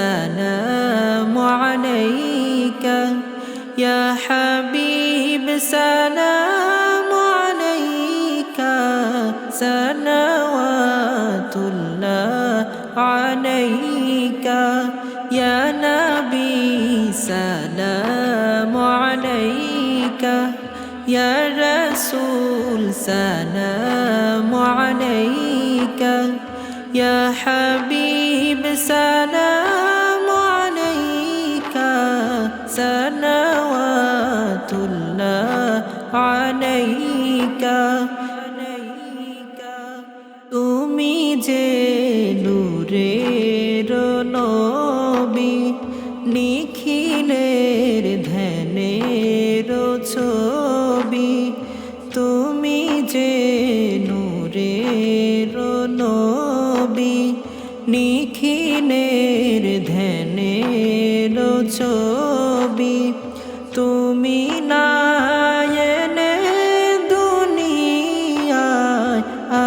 سلام عليك يا حبيب سلام عليك صلوات الله عليك يا نبي سلام عليك يا رسول سلام عليك يا حبيب سلام عليك صلوات الله عليك তুমি যে নূরের নবী নিখিলের ধ্যানের ছবি তুমি যে নূরের নবী নিখিলের ধ্যানের ছবি তুমি না এলে দুনিয়ায়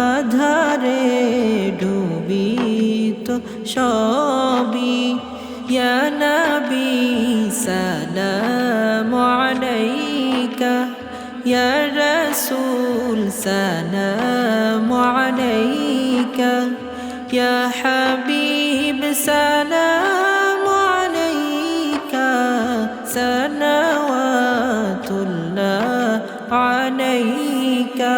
আধারে ডুবিত সবই ইয়া নবী সালামু আলাইকা ইয়া রাসূল সালামু আলাইকা ইয়া হাবিব সালামু আলাইকা সালাওয়াতুল্লাহ আলাইকা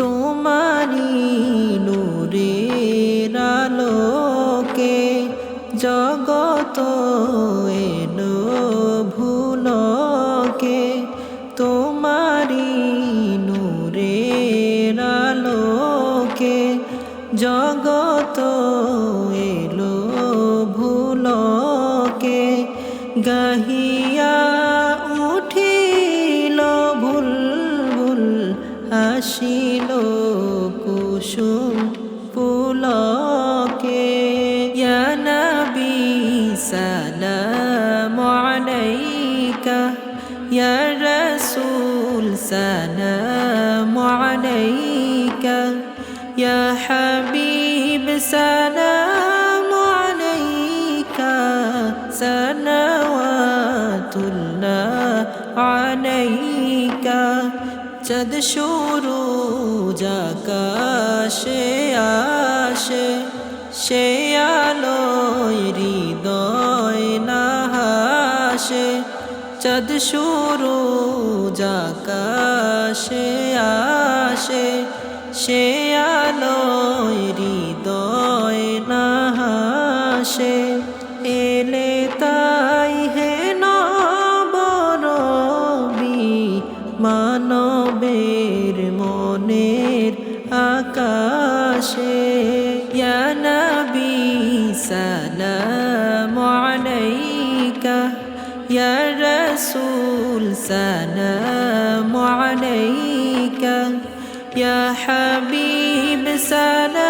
তোমারি নূরের আলোকে জগত এলো ভুলকে তোমারি নূরের আলোকে জগত এলো ভুলকে গাহিয়া উঠিল বুলবুল হাসিল কুসুম পুলকে ইয়া নবী সালামু আলাইকা ইয়া রাসূল সালামু আলাইকা ইয়া হাবিব সালামু আলাইকা সালাওয়াতুল্লাহ আলাইকা চাঁদ সুরুজ আকাশে আসে সে আলোয় হৃদয় না হাসে চাঁদ সুরুজ আকাশে আসে সে আলোয় হৃদয় না হাসে এলে তাই হে নবরবি মানবের মনের আকাশে ইয়া নবী সালামু আলাইকা ইয়া রাসূল সালামু আলাইকা ইয়া হাবিব সালাম